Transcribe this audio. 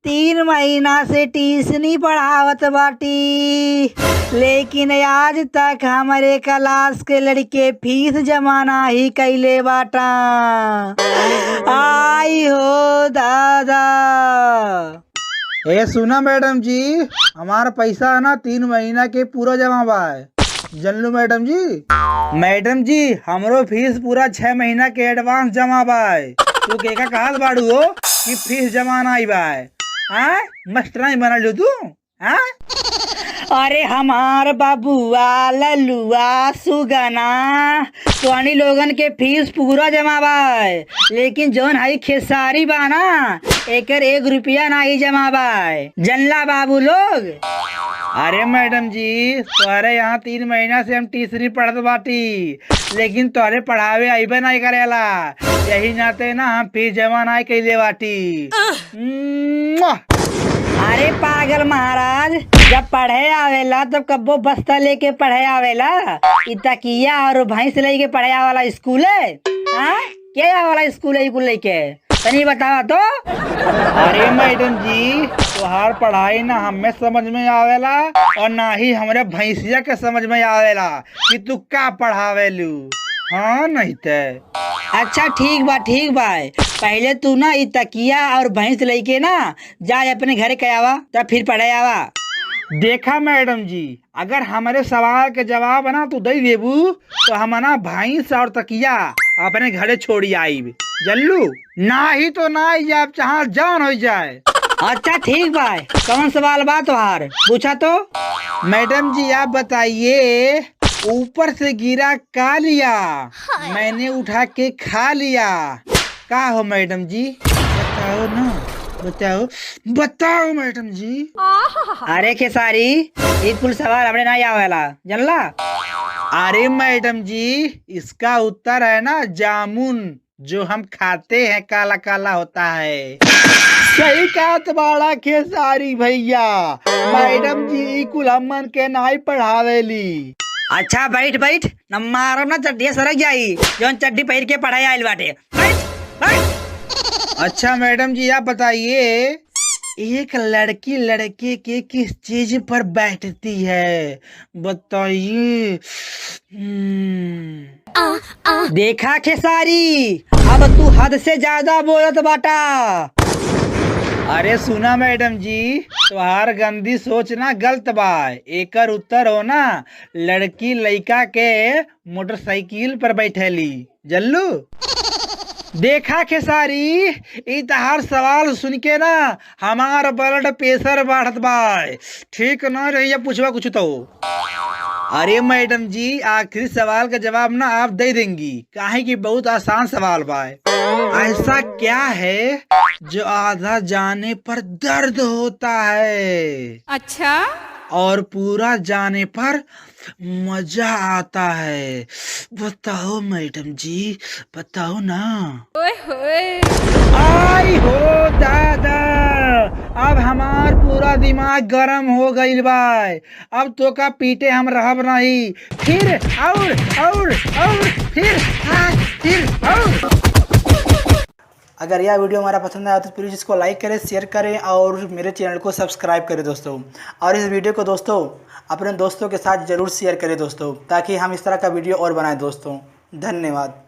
3 महीना से ट्यूशनी पढ़ावत बाटी, लेकिन आज तक हमारे क्लास के लड़के फीस जमा नाही कइले बाटा। आई हो दादा। ए सुना मैडम जी, हमारा पैसा है ना 3 महीना के पूरा जमा बा है। जनलू मैडम जी। मैडम जी हमरो फीस पूरा 6 महीना के एडवांस जमा बा है। तू के का कहत बाड़ू हो कि फीस जमा नहीं बा है? मास्टर बनल हो तू? अरे हमार बाबुआ लल्लुआ सुगना तोहनी लोगन के फीस पूरा जमा बा, लेकिन जौन हई खेसारी बा ना एकर 1 रुपया नहीं जमा बा। जनला बाबू लोग। अरे मैडम जी तुम्हारे यहाँ 3 महीना से हम ट्यूशनी पढ़त बाटी, लेकिन तोहरे पढ़ावे अइबे नहीं करेला, यही नाते ना हम फीस जमा नहीं कइले बाटी। अरे पागल महाराज, जब पढ़े आवेला तब कब्बो बस्ता लेके पढ़े आवेला। इ तकिया और भैंस लेके पढ़े आवाला स्कूल है? क्या आवाला स्कूल है कुल लेके? तनी बतावा तो। अरे मैडम जी तुहार पढ़ाई ना हमें समझ में आवेला और ना ही हमरे भैंसिया के समझ में आवेला कि तू का पढ़ावेलू। हाँ नहीं ते। अच्छा ठीक बा पहले तू ना इ तकिया और भैंस लेके ना जा अपने घर के आवा, तब फिर पढ़े आवा। देखा मैडम जी, अगर हमारे सवाल के जवाब ना तू दे देबू तो हम ना भैंस और तकिया अपने घरे छोड़ी आईब। जल्लू ना ही तो ना जाब, चाहे जान हो जाए। अच्छा ठीक बा, कौन सवाल बा तुहार? पूछा तो। मैडम जी आप बताइए, ऊपर से गिरा का लिया, मैंने उठा के खा लिया, का हो मैडम जी? बताओ ना, बताओ मैडम जी। अरे खेसारी ये कुल सवाल हमने नहीं आवेला, जानला? अरे मैडम जी इसका उत्तर है ना जामुन, जो हम खाते हैं, काला काला होता है। सही कहा तुम्हारा खेसारी भैया। मैडम जी कुल हमन के नहीं पढ़ावेली। अच्छा बैठ न मारम ना चड्डी सरक जाई, जौन चड्डी पहन के पढ़ाई आइल बाटे। बैठ। अच्छा मैडम जी आप बताइए, एक लड़की लड़के के किस चीज पर बैठती है? बताइए। देखा खेसारी, अब तू हद से ज्यादा बोलत बाटा। अरे सुना मैडम जी, तुम्हार गंदी सोच ना गलत बा। एकर उत्तर हो ना लड़की लड़का के मोटरसाइकिल पर बैठेली। जल्लू देखा खेसारी, इ तहार सवाल सुन के ना हमार ब्लड प्रेशर बढ़त बा। ठीक ना रहिए पूछवा कुछ तो। अरे मैडम जी आखिरी सवाल का जवाब ना आप दे देंगी, काहे कि बहुत आसान सवाल बा। ऐसा क्या है जो आधा जाने पर दर्द होता है, अच्छा, और पूरा जाने पर मजा आता है? बताओ मैडम जी, बताओ ना। ओए होए। आई हो दादा, अब हमार पूरा दिमाग गरम हो गईल बा। अब तो का पीटे हम रहब नहीं, फिर और फिर और। अगर यह वीडियो हमारा पसंद आया तो प्लीज़ इसको लाइक करें, शेयर करें और मेरे चैनल को सब्सक्राइब करें दोस्तों। और इस वीडियो को दोस्तों अपने दोस्तों के साथ ज़रूर शेयर करें दोस्तों, ताकि हम इस तरह का वीडियो और बनाएं दोस्तों। धन्यवाद।